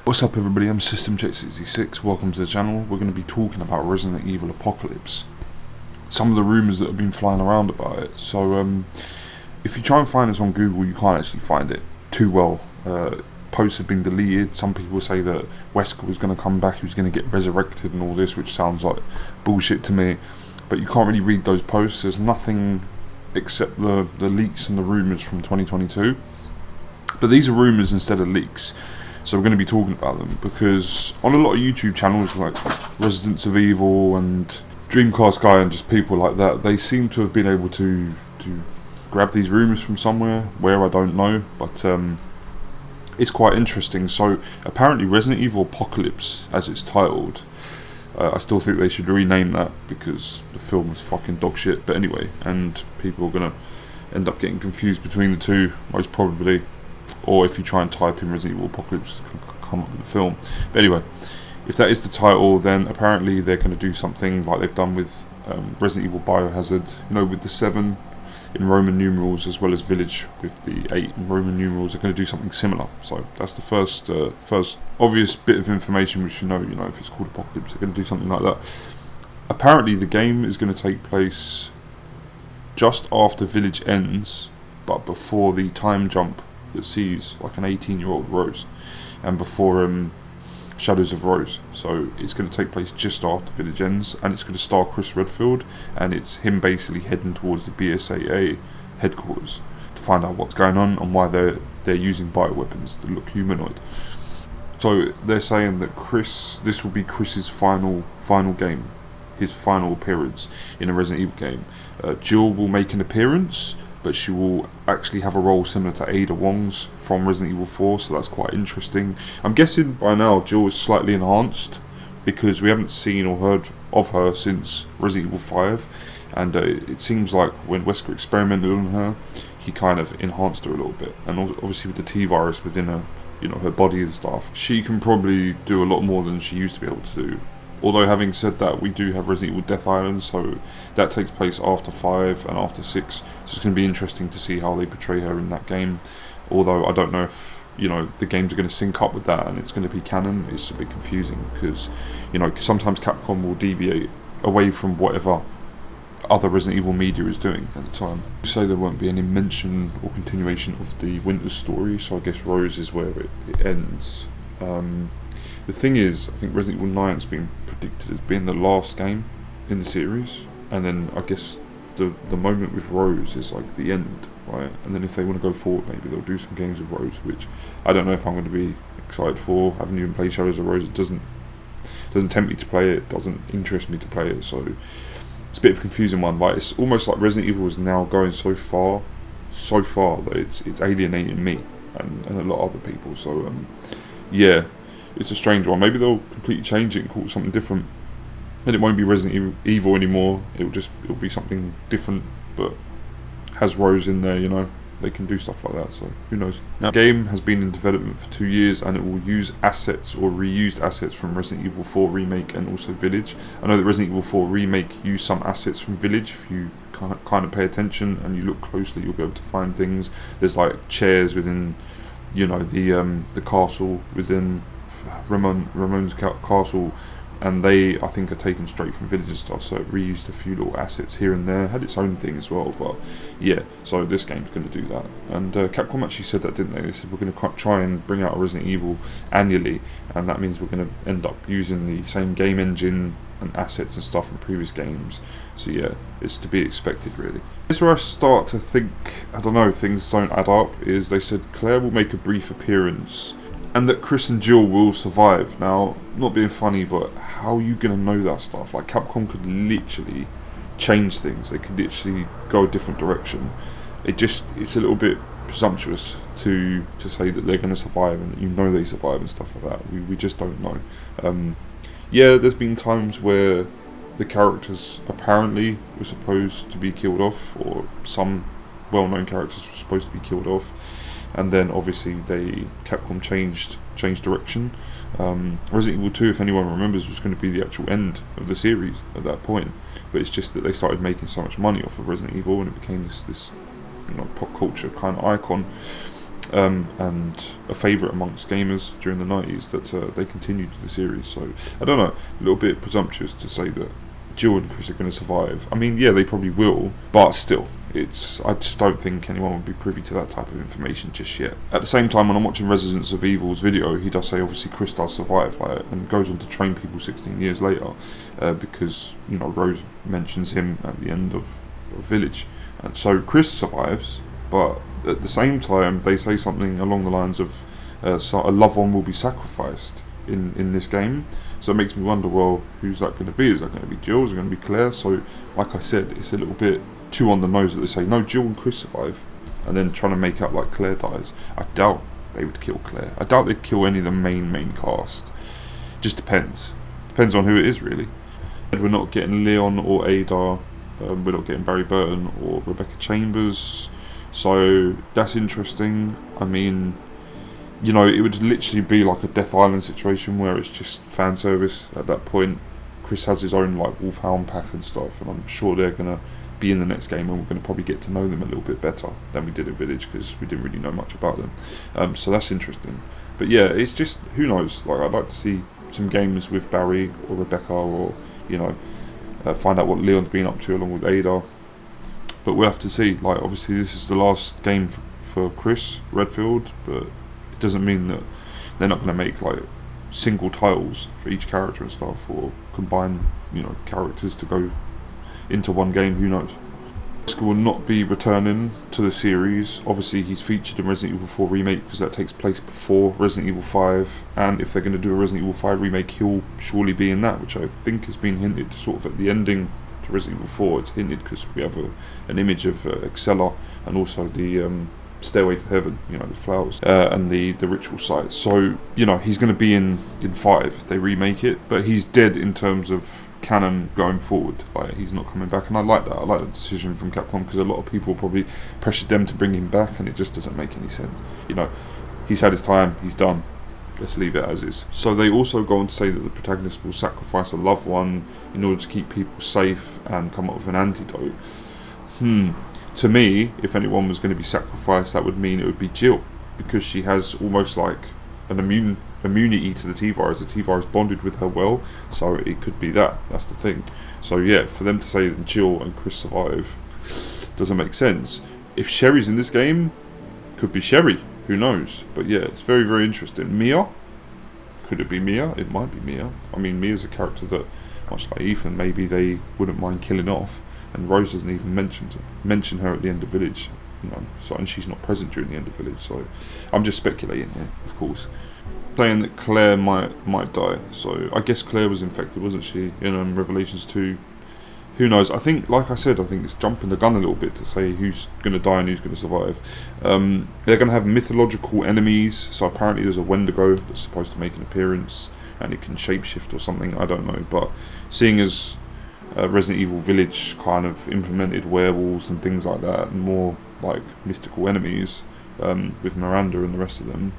What's up everybody, I'm SystemCheck66, welcome to the channel. We're going to be talking about Resident Evil Apocalypse. Some of the rumours that have been flying around about it. So if you try and find this on Google, you can't actually find it too well. Posts have been deleted. Some people say that Wesker was going to come back, he was going to get resurrected and all this, which sounds like bullshit to me. But you can't really read those posts. There's nothing except the leaks and the rumours from 2022. But these are rumours instead of leaks. So we're going to be talking about them because on a lot of YouTube channels like Residents of Evil and Dreamcast Guy and just people like that, they seem to have been able to grab these rumours from somewhere, where I don't know, but it's quite interesting. So apparently Resident Evil Apocalypse, as it's titled, I still think they should rename that because the film is fucking dog shit, but anyway, and people are going to end up getting confused between the two, most probably. Or if you try and type in Resident Evil Apocalypse, it can come up with the film. But anyway, if that is the title, then apparently they're going to do something like they've done with Resident Evil Biohazard, with the 7 in Roman numerals as well as Village with the 8 in Roman numerals. They're going to do something similar. So that's the first obvious bit of information we should know. If it's called Apocalypse, they're going to do something like that. Apparently the game is going to take place just after Village ends, but before the time jump that sees like an 18-year-old Rose, and before Shadows of Rose. So it's going to take place just after Village ends, and it's going to star Chris Redfield, and it's him basically heading towards the BSAA headquarters to find out what's going on and why they're using bioweapons that look humanoid. So they're saying that this will be Chris's final game, his final appearance in a Resident Evil game. Jill will make an appearance, but she will actually have a role similar to Ada Wong's from Resident Evil 4, so that's quite interesting. I'm guessing by now Jill is slightly enhanced, because we haven't seen or heard of her since Resident Evil 5, and it seems like when Wesker experimented on her, he kind of enhanced her a little bit, and obviously with the T-virus within her, her body and stuff, she can probably do a lot more than she used to be able to do. Although having said that, we do have Resident Evil Death Island, so that takes place after 5 and after 6, so it's going to be interesting to see how they portray her in that game. Although I don't know if the games are going to sync up with that and it's going to be canon. It's a bit confusing because sometimes Capcom will deviate away from whatever other Resident Evil media is doing at the time. You say there won't be any mention or continuation of the Winter story, so I guess Rose is where it ends. The thing is, I think Resident Evil 9 has been predicted as being the last game in the series, and then I guess the moment with Rose is like the end, right? And then if they want to go forward, maybe they'll do some games with Rose, which I don't know if I'm going to be excited for. I haven't even played Shadows of Rose. It doesn't tempt me to play it, doesn't interest me to play it, so it's a bit of a confusing one. But it's almost like Resident Evil is now going so far that it's alienating me and a lot of other people. So yeah. It's a strange one. Maybe they'll completely change it and call it something different, and it won't be Resident Evil anymore. It'll be something different, but has Rose in there. They can do stuff like that. So who knows? Now, the game has been in development for 2 years, and it will use assets or reused assets from Resident Evil 4 Remake and also Village. I know that Resident Evil 4 Remake used some assets from Village. If you kind of pay attention and you look closely, you'll be able to find things. There's like chairs within, the castle within Ramon's castle, and they I think are taken straight from Village and stuff, so it reused a few little assets here and there, had its own thing as well. But yeah, so this game's going to do that, and Capcom actually said that, didn't they? They said we're going to try and bring out a Resident Evil annually, and that means we're going to end up using the same game engine and assets and stuff from previous games. So yeah, it's to be expected really. This is where I start to think, I don't know, things don't add up. Is they said Claire will make a brief appearance and that Chris and Jill will survive. Now, not being funny, but how are you going to know that stuff? Like, Capcom could literally change things. They could literally go a different direction. It's a little bit presumptuous to say that they're going to survive and that they survive and stuff like that. We just don't know. Yeah, there's been times where the characters apparently were supposed to be killed off, or some well-known characters were supposed to be killed off, and then obviously Capcom changed direction. Resident Evil 2, if anyone remembers, was going to be the actual end of the series at that point, but it's just that they started making so much money off of Resident Evil and it became this pop culture kind of icon, and a favourite amongst gamers during the 90s, that they continued the series. So I don't know, a little bit presumptuous to say that Jill and Chris are going to survive. I mean, yeah, they probably will, but still, I just don't think anyone would be privy to that type of information just yet. At the same time, when I'm watching Residents of Evil's video, he does say obviously Chris does survive, and goes on to train people 16 years later, because Rose mentions him at the end of Village, and so Chris survives. But at the same time, they say something along the lines of so a loved one will be sacrificed in this game. So it makes me wonder, well, who's that going to be? Is that going to be Jill? Is it going to be Claire? So, like I said, it's a little bit too on the nose that they say, no, Jill and Chris survive, and then trying to make out like Claire dies. I doubt they would kill Claire. I doubt they'd kill any of the main cast. Just depends. Depends on who it is, really. We're not getting Leon or Ada. We're not getting Barry Burton or Rebecca Chambers. So that's interesting. I mean, it would literally be like a Death Island situation where it's just fan service at that point. Chris has his own like Wolfhound pack and stuff, and I'm sure they're going to be in the next game, and we're going to probably get to know them a little bit better than we did in Village, because we didn't really know much about them. So that's interesting. But yeah, it's just, who knows, like I'd like to see some games with Barry or Rebecca, or find out what Leon's been up to along with Ada. But we'll have to see. Like, obviously this is the last game for Chris Redfield, but it doesn't mean that they're not going to make like single titles for each character and stuff, or combine characters to go into one game. Who knows? Oscar will not be returning to the series. Obviously he's featured in Resident Evil 4 Remake because that takes place before Resident Evil 5, and if they're going to do a Resident Evil 5 Remake, he'll surely be in that, which I think has been hinted sort of at the ending to Resident Evil 4. It's hinted because we have an image of Excella, and also the Stairway to Heaven, the flowers, and the ritual site. So he's going to be in 5 if they remake it, but he's dead in terms of canon going forward. Like, he's not coming back, and I like that. I like the decision from Capcom, because a lot of people probably pressured them to bring him back, and it just doesn't make any sense. He's had his time, he's done. Let's leave it as is. So they also go on to say that the protagonist will sacrifice a loved one in order to keep people safe and come up with an antidote. To me, if anyone was going to be sacrificed, that would mean it would be Jill, because she has almost like an immunity to the T-virus. The T-virus bonded with her well, so it could be that. That's the thing. So yeah, for them to say that Jill and Chris survive doesn't make sense. If Sherry's in this game, could be Sherry. Who knows? But yeah, it's very, very interesting. Mia? Could it be Mia? It might be Mia. I mean, Mia's a character that, much like Ethan, maybe they wouldn't mind killing off. And Rose doesn't even mention her at the end of Village, so, and she's not present during the end of Village, so I'm just speculating here, of course. Saying that Claire might die, so I guess Claire was infected, wasn't she, in Revelations 2? Who knows? I think, like I said, I think it's jumping the gun a little bit to say who's going to die and who's going to survive. They're going to have mythological enemies, so apparently there's a Wendigo that's supposed to make an appearance, and it can shapeshift or something, I don't know, but seeing as Resident Evil Village kind of implemented werewolves and things like that, and more like mystical enemies, with Miranda and the rest of them,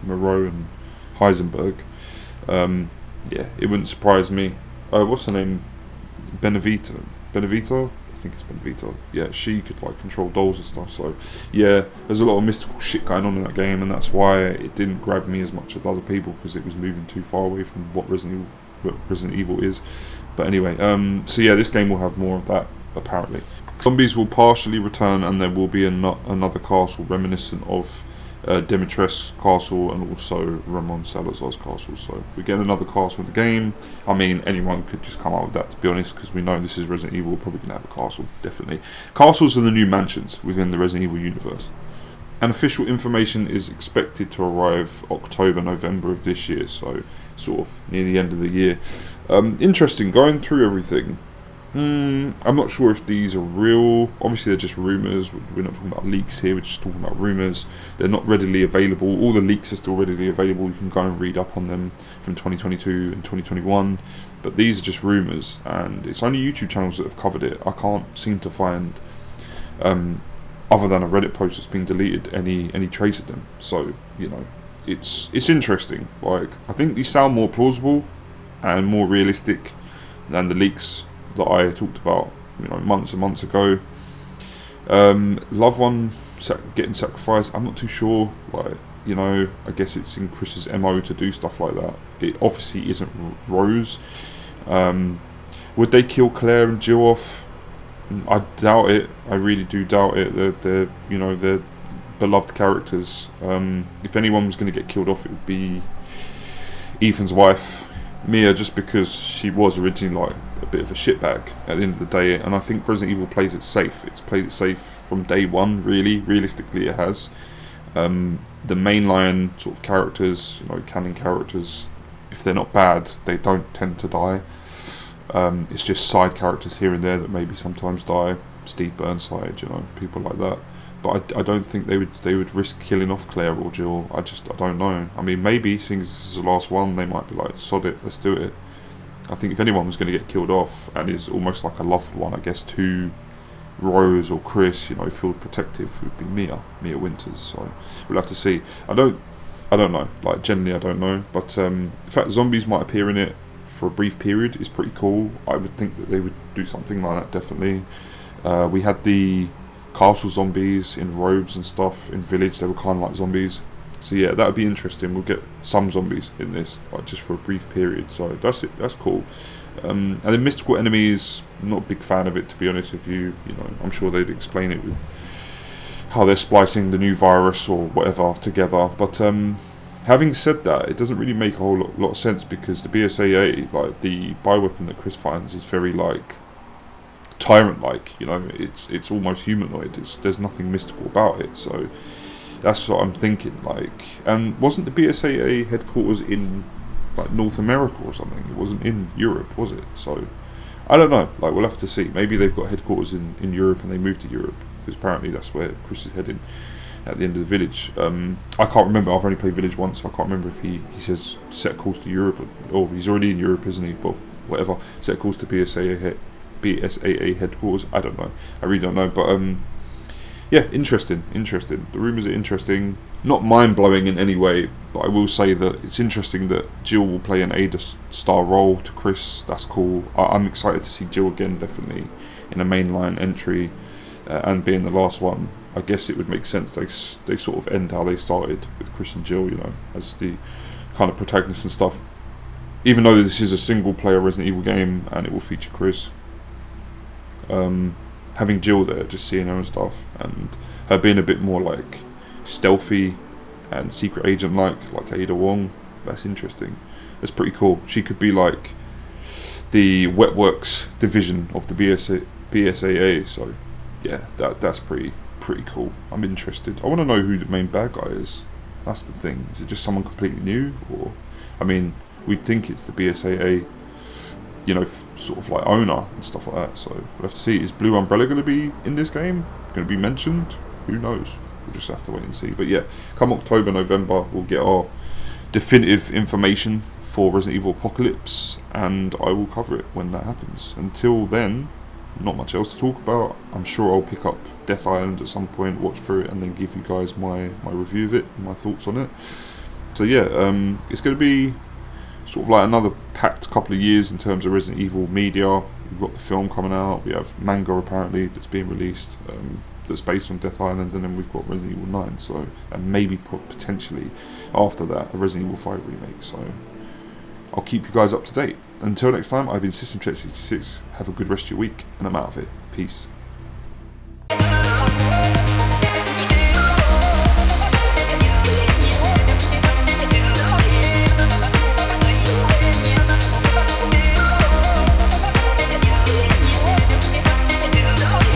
Moreau and Heisenberg. Yeah, it wouldn't surprise me. What's her name? Benevita? I think it's Benevita. Yeah, she could like control dolls and stuff. So yeah, there's a lot of mystical shit going on in that game, and that's why it didn't grab me as much as other people, because it was moving too far away from what Resident Evil is. But anyway, so yeah, this game will have more of that, apparently. Zombies will partially return, and there will be another castle reminiscent of Dimitrescu's castle, and also Ramon Salazar's castle. So we get another castle in the game. I mean, anyone could just come out with that, to be honest, because we know this is Resident Evil. We're probably going to have a castle, definitely. Castles are the new mansions within the Resident Evil universe. And official information is expected to arrive October, November of this year, so sort of near the end of the year. Interesting, going through everything. I'm not sure if these are real. Obviously they're just rumours. We're not talking about leaks here, we're just talking about rumours. They're not readily available. All the leaks are still readily available. You can go and read up on them from 2022 and 2021. But these are just rumours, and it's only YouTube channels that have covered it. I can't seem to find, other than a Reddit post that's been deleted, any trace of them. So, it's interesting. Like, I think these sound more plausible and more realistic than the leaks that I talked about, months and months ago. Loved one getting sacrificed. I'm not too sure. Like, you know, I guess it's in Chris's MO to do stuff like that. It obviously isn't Rose. Would they kill Claire and Jill off? I doubt it. I really do doubt it. They're you know, they're beloved characters. If anyone was going to get killed off, it would be Ethan's wife, Mia, just because she was originally like a bit of a shitbag at the end of the day. And I think Resident Evil plays it safe. It's played it safe from day one, really. Realistically, it has. The mainline sort of characters, you know, canon characters, if they're not bad, they don't tend to die. It's just side characters here and there that maybe sometimes die. Steve Burnside, you know, people like that. But I don't think they would risk killing off Claire or Jill. I don't know. I mean, maybe seeing this is the last one, they might be like, sod it, let's do it. I think if anyone was going to get killed off and is almost like a loved one, I guess, to Rose or Chris, you know, feels protective, would be Mia Winters. So we'll have to see. I don't know. Like, generally, I don't know. But the fact that zombies might appear in it for a brief period is pretty cool. I would think that they would do something like that, definitely. We had the castle zombies in robes and stuff in Village. They were kind of like zombies. So yeah, that would be interesting. We'll get some zombies in this, like just for a brief period. So that's it. That's cool. And then mystical enemies, not a big fan of it, to be honest with you. You know, I'm sure they'd explain it with how they're splicing the new virus or whatever together. But having said that, it doesn't really make a whole lot of sense, because the BSAA, like the bioweapon that Chris finds, is very like tyrant-like. You know, it's almost humanoid. There's nothing mystical about it. So that's what I'm thinking. Like, and wasn't the BSAA headquarters in like North America or something? It wasn't in Europe, was it? So I don't know. Like, we'll have to see. Maybe they've got headquarters in Europe and they moved to Europe, because apparently that's where Chris is heading at the end of the Village. I can't remember. I've only played Village once, so I can't remember if he says set course to Europe, or he's already in Europe, isn't he? But whatever, set course to BSAA headquarters. I don't know. I really don't know. But yeah, interesting. The rumours are interesting. Not mind-blowing in any way, but I will say that it's interesting that Jill will play an Ada-star role to Chris. That's cool. I'm excited to see Jill again, definitely, in a mainline entry, and being the last one. I guess it would make sense they sort of end how they started with Chris and Jill, you know, as the kind of protagonist and stuff. Even though this is a single-player Resident Evil game and it will feature Chris, having Jill there, just seeing her and stuff, and her being a bit more like stealthy and secret agent like Ada Wong, that's interesting. That's pretty cool. She could be like the Wet Works division of the BSAA. So yeah, that's pretty cool. I'm interested. I want to know who the main bad guy is. That's the thing. Is it just someone completely new, or, I mean, we'd think it's the BSAA, you know, sort of like owner and stuff like that. So we'll have to see. Is Blue Umbrella going to be in this game? Going to be mentioned? Who knows? We'll just have to wait and see. But yeah, come October, November, we'll get our definitive information for Resident Evil Apocalypse, and I will cover it when that happens. Until then, not much else to talk about. I'm sure I'll pick up Death Island at some point, watch through it, and then give you guys my review of it, my thoughts on it. So yeah, it's going to be sort of like another packed couple of years in terms of Resident Evil media. We've got the film coming out, we have manga apparently that's being released, that's based on Death Island, and then we've got Resident Evil 9, so, and maybe potentially after that a Resident Evil 5 remake. So I'll keep you guys up to date. Until next time, I've been System Check 66. Have a good rest of your week, and I'm out of here. Peace.